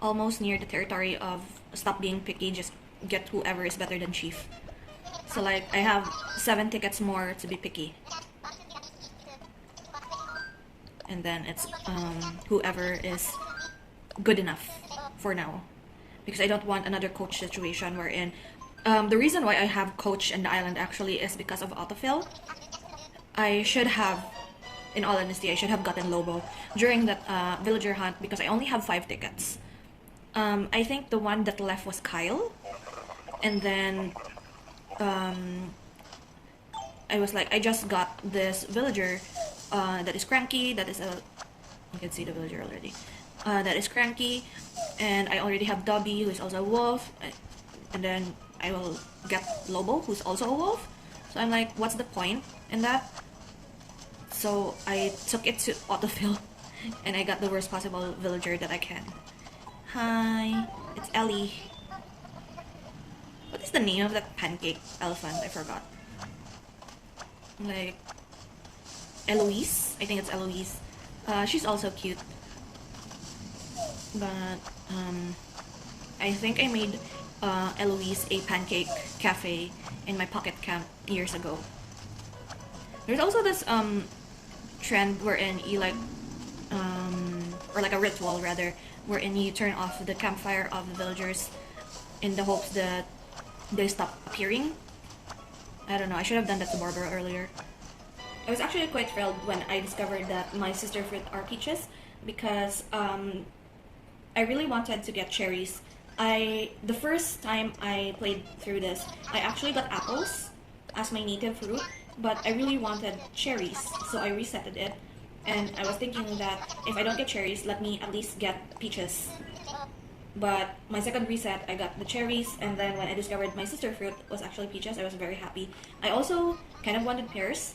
almost near the territory of stop being picky, just get whoever is better than Chief. So like I have 7 tickets more to be picky, and then it's whoever is good enough for now, because I don't want another coach situation wherein the reason why I have coach in the island actually is because of autofill. I should have, in all honesty, I should have gotten Lobo during that villager hunt because I only have 5 tickets. I think the one that left was Kyle, and then I was like, I just got this villager that is cranky, that is a, you can see the villager already, that is cranky, and I already have Dobby, who is also a wolf, and then I will get Lobo, who's also a wolf. So I'm like, what's the point in that? So I took it to autofill, and I got the worst possible villager that I can. Hi, it's Ellie. What is the name of that pancake elephant? I forgot. Like Eloise? I think it's Eloise. She's also cute. But I think I made Eloise a pancake cafe in my pocket camp years ago. There's also this trend wherein you like or like a ritual rather, wherein you turn off the campfire of the villagers in the hopes that they stop appearing. I don't know, I should have done that to Barbara earlier. I was actually quite thrilled when I discovered that my sister fruit are peaches, because I really wanted to get cherries. The first time I played through this, I actually got apples as my native fruit, but I really wanted cherries, so I resetted it, and I was thinking that if I don't get cherries, let me at least get peaches. But my second reset, I got the cherries, and then when I discovered my sister fruit was actually peaches, I was very happy. I also kind of wanted pears.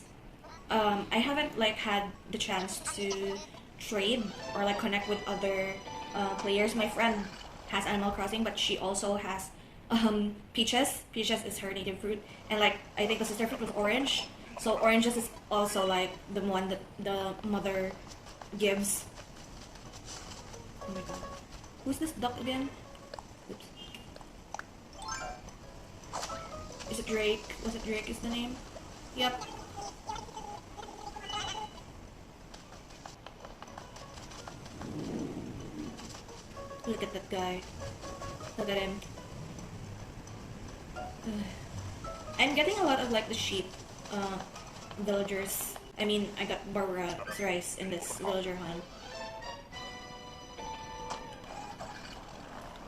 I haven't like had the chance to trade or like connect with other players. My friend has Animal Crossing, but she also has peaches. Peaches is her native fruit, and like I think the sister fruit was orange, So oranges is also like the one that the mother gives. Oh my god. Who's this duck again? Oops. Is it Drake? Was it Drake is the name? Yep. Look at that guy. Look at him. I'm getting a lot of like the sheep villagers. I mean, I got Barbara's rice in this villager hunt.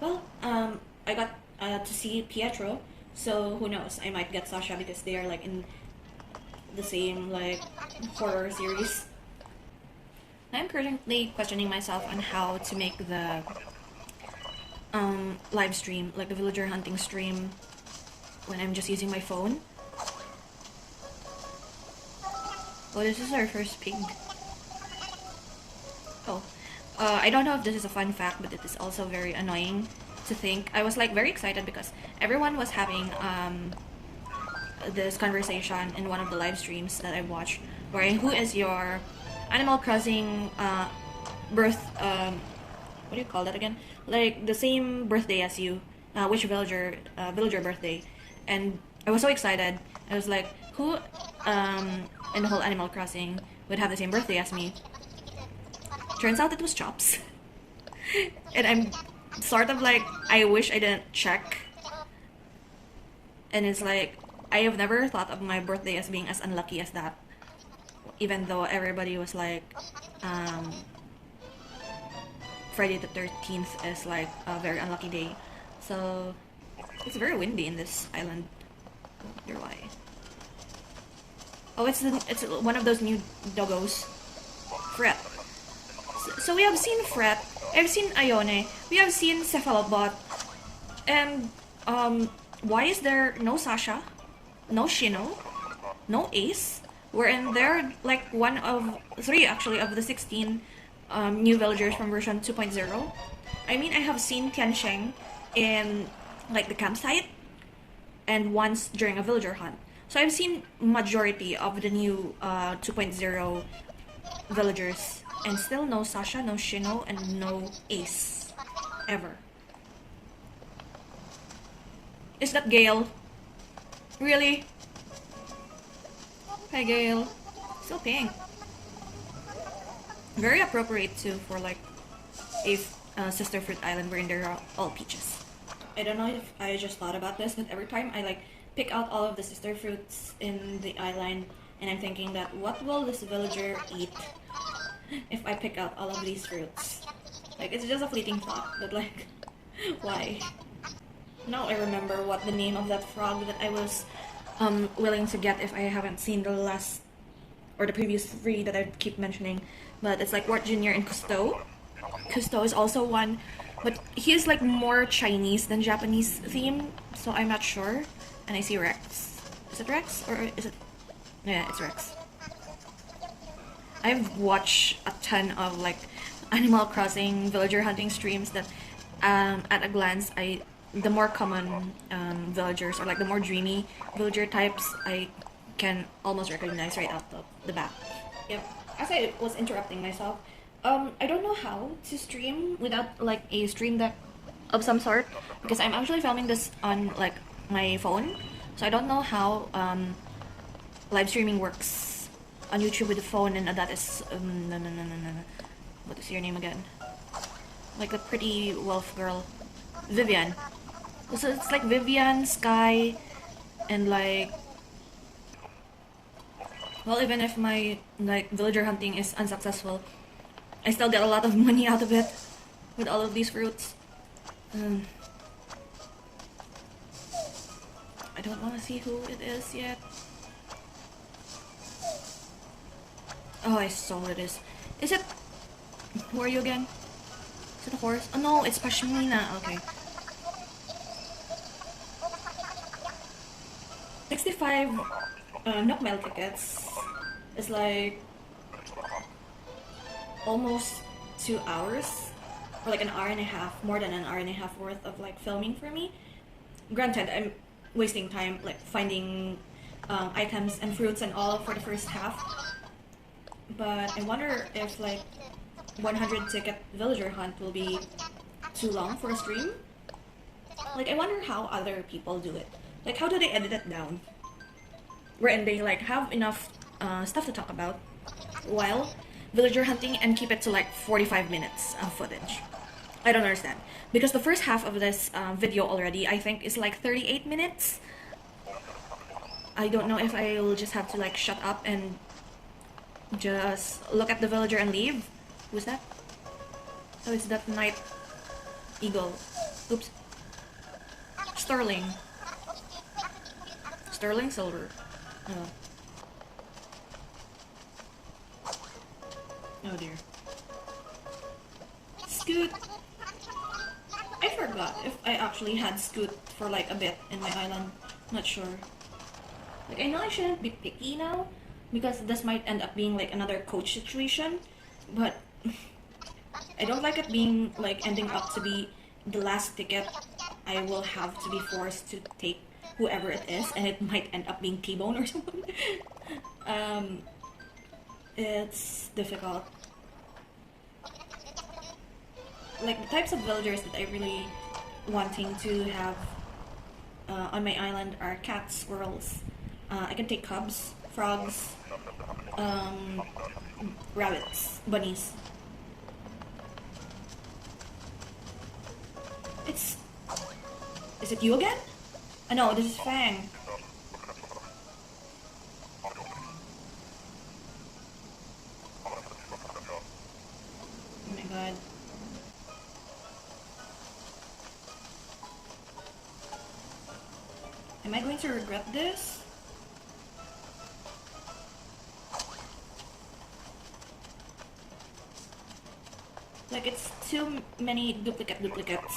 Well, I got to see Pietro, so who knows? I might get Sasha because they are like in the same like horror series. I'm currently questioning myself on how to make the live stream, like the villager hunting stream, when I'm just using my phone. Oh, this is our first pig. Oh, I don't know if this is a fun fact, but it is also very annoying to think. I was like very excited because everyone was having this conversation in one of the live streams that I watched, where who is your Animal Crossing birth, what do you call that again? Like the same birthday as you, which villager birthday. And I was so excited. I was like, who in the whole Animal Crossing would have the same birthday as me? Turns out it was Chops. And I'm sort of like, I wish I didn't check. And it's like, I have never thought of my birthday as being as unlucky as that. Even though everybody was like, Friday the 13th is like a very unlucky day. So, it's very windy in this island. I wonder why. Oh, it's one of those new doggos. Fret. So we have seen Fret, I've seen Ione, we have seen Cephalobot, and why is there no Sasha, no Shino, no Ace? Wherein they're like one of 3 actually of the 16 new villagers from version 2.0. I mean, I have seen Tiansheng in like the campsite and once during a villager hunt. So I've seen majority of the new 2.0 villagers, and still no Sasha, no Shino, and no Ace. Ever. Is that Gale? Really? Hi Gale. Still pink. Very appropriate too for like a sister fruit island wherein there are all peaches. I don't know if I just thought about this, but every time I like pick out all of the sister fruits in the island, and I'm thinking that what will this villager eat if I pick out all of these fruits? Like, it's just a fleeting thought, but like, why? Now I remember what the name of that frog that I was willing to get if I haven't seen the last or the previous 3 that I keep mentioning. But it's like Wart Jr. and Cousteau. Cousteau is also one, but he is like more Chinese than Japanese theme, so I'm not sure. And I see Rex. Is it Rex? Or is it... Yeah, it's Rex. I've watched a ton of like Animal Crossing villager hunting streams that at a glance the more common villagers, or like the more dreamy villager types, I can almost recognize right out the bat. Yep. As I was interrupting myself, I don't know how to stream without like a stream deck of some sort, because I'm actually filming this on like my phone, so I don't know how live streaming works on YouTube with the phone, and that is no. What is your name again? Like a pretty wolf girl, Vivian. So it's like Vivian, Sky, and like, well, even if my like villager hunting is unsuccessful, I still get a lot of money out of it with all of these fruits. I don't want to see who it is yet. Oh, I saw what it is. Is it... Who are you again? Is it a horse? Oh no, it's Pashmina. Okay. 65 Nook Mail tickets is like almost 2 hours, or like an hour and a half, more than an hour and a half worth of like filming for me. Granted, I'm wasting time like finding items and fruits and all for the first half. But I wonder if like 100 ticket villager hunt will be too long for a stream. Like, I wonder how other people do it. Like, how do they edit it down? Wherein they like have enough stuff to talk about while villager hunting and keep it to like 45 minutes of footage. I don't understand. Because the first half of this video already, I think, is like 38 minutes. I don't know if I will just have to like shut up and just look at the villager and leave. Who's that? Oh, it's that night eagle. Oops. Sterling. Sterling silver. Oh. Oh dear. Scoot. I forgot if I actually had Scoot for like a bit in my island. Not sure. Like, I know I shouldn't be picky now because this might end up being like another coach situation, but I don't like it being like ending up to be the last ticket. I will have to be forced to take whoever it is, and it might end up being T-Bone or something. It's difficult. Like, the types of villagers that I really wanting to have on my island are cats, squirrels. I can take cubs, frogs, rabbits, bunnies. Is it you again? No, this is Fang. Oh my god. Am I going to regret this? Like, it's too many duplicates.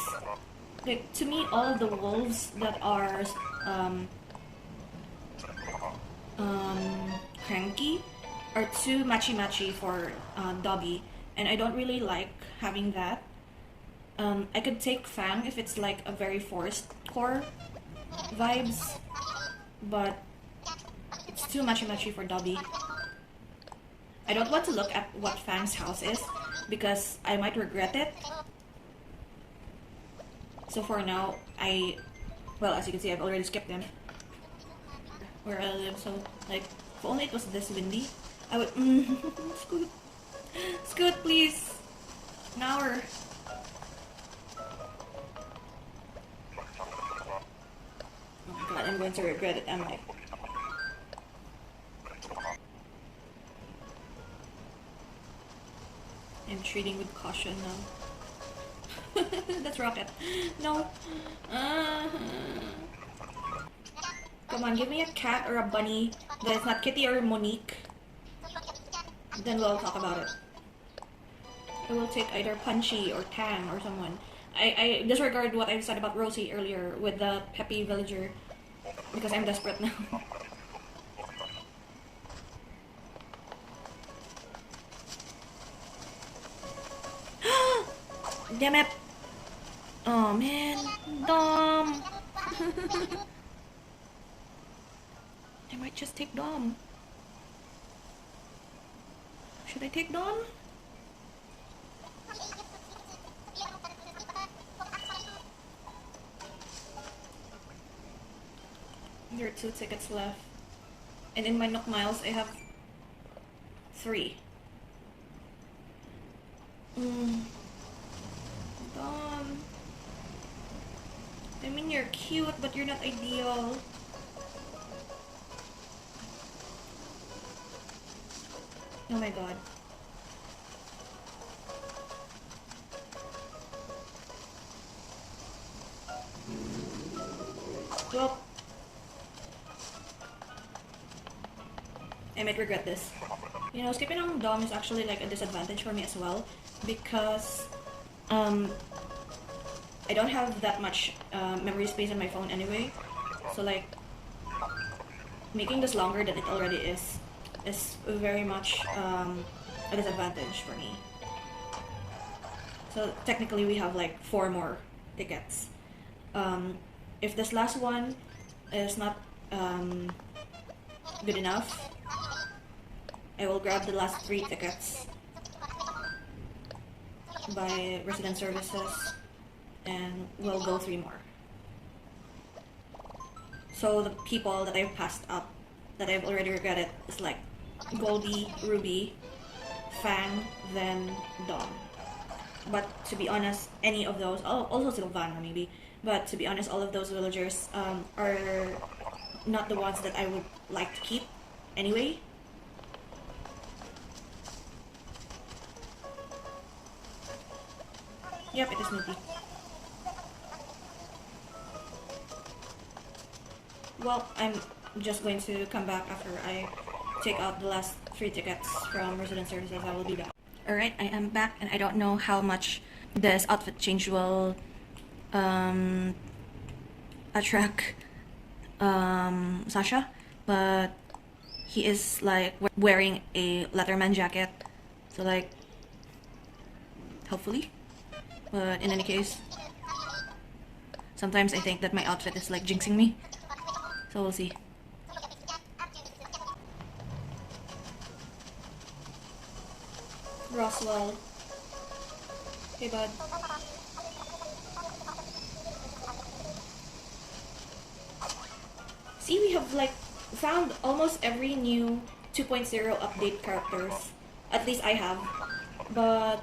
Like, to me, all of the wolves that are cranky are too matchy for Dobby, and I don't really like having that. I could take Fang if it's like a very forced core vibes, but it's too matchy for Dobby. I don't want to look at what Fang's house is because I might regret it. So for now, well, as you can see, I've already skipped them where I live. So like, if only it was this windy, I would Scoot, Scoot, please, an hour. Oh my god, I'm going to regret it, am I? I'm treating with caution now. That's Rocket. No. Come on, give me a cat or a bunny that is not Kitty or Monique. Then we'll talk about it. I will take either Punchy or Tang or someone. I disregard what I said about Rosie earlier with the peppy villager because I'm desperate now. Damn it! Oh man, Dom! I might just take Dom. Should I take Dom? There are 2 tickets left. And in my Nook Miles, I have 3. Dom. I mean, you're cute, but you're not ideal. Oh my god. Well, I might regret this. You know, skipping on Dom is actually like a disadvantage for me as well because I don't have that much memory space on my phone anyway. So like, making this longer than it already is very much a disadvantage for me. So technically we have like 4 more tickets. If this last one is not good enough, I will grab the last 3 tickets by resident services and we'll go 3 more. So the people that I've passed up that I've already regretted is like Goldie, Ruby, Fang, then Dawn. But to be honest, any of those, also Sylvana maybe, but to be honest, all of those villagers are not the ones that I would like to keep anyway. Yep, it is Snoopy. Well, I'm just going to come back after I take out the last 3 tickets from resident services. I will be back. Alright, I am back and I don't know how much this outfit change will attract Sasha, but he is like wearing a Letterman jacket, so like hopefully, but in any case, sometimes I think that my outfit is like jinxing me, so we'll see. Roswell. Hey bud. See, we have like found almost every new 2.0 update characters. At least I have. But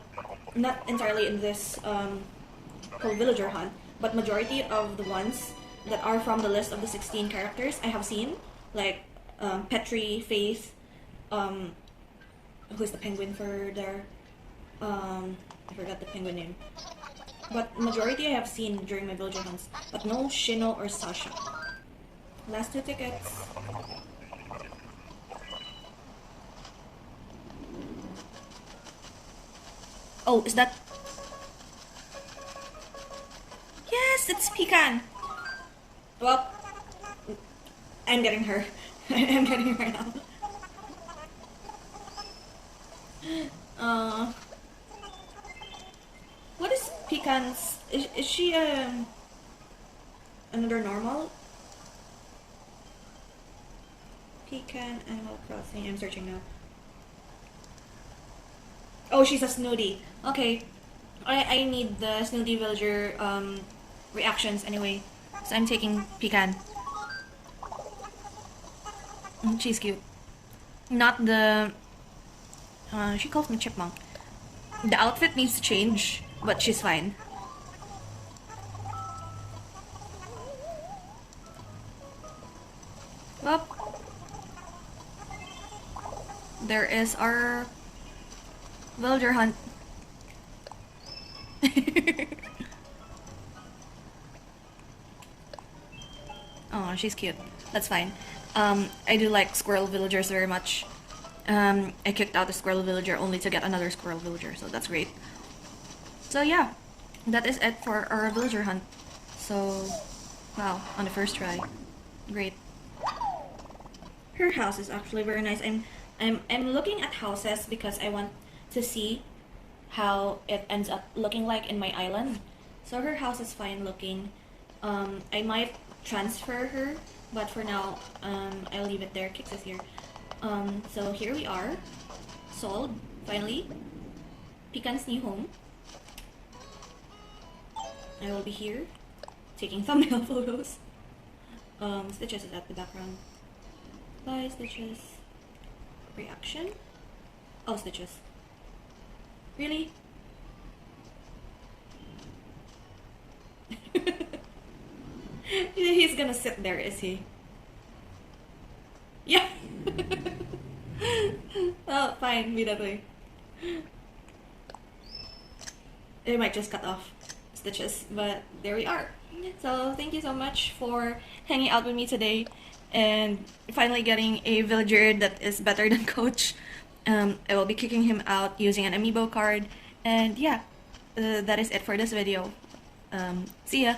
not entirely in this whole villager hunt. But majority of the ones that are from the list of the 16 characters I have seen. Like Petri, Faith, who's the penguin for there? I forgot the penguin name. But majority I have seen during my villager hunts, but no Shino or Sasha. Last 2 tickets. Oh, is that? Yes, it's Pecan. Well, I'm getting her. I'm getting her now. What is Pecan's? Is she another normal? Pecan Animal Crossing. I'm searching now. Oh, she's a Snooty. Okay, I need the Snooty villager reactions anyway, so I'm taking Pecan. She's cute. Not the. She calls me Chipmunk. The outfit needs to change, but she's fine. Well, there is our villager hunt. Oh, she's cute. That's fine. I do like squirrel villagers very much. I kicked out a squirrel villager only to get another squirrel villager, so that's great. So yeah, that is it for our villager hunt. So, wow, on the first try. Great. Her house is actually very nice. I'm looking at houses because I want to see how it ends up looking like in my island. So her house is fine looking. I might transfer her, but for now, I'll leave it there. Kix is here. So here we are. Sold, finally. Pecan's new home. I will be here, taking thumbnail photos. Stitches is at the background. Bye, Stitches. Reaction? Oh, Stitches. Really? He's gonna sit there, is he? Yeah! Well, fine, be that way. It might just cut off Stitches, but there we are. So thank you so much for hanging out with me today and finally getting a villager that is better than Coach. I will be kicking him out using an amiibo card, and yeah, that is it for this video. See ya!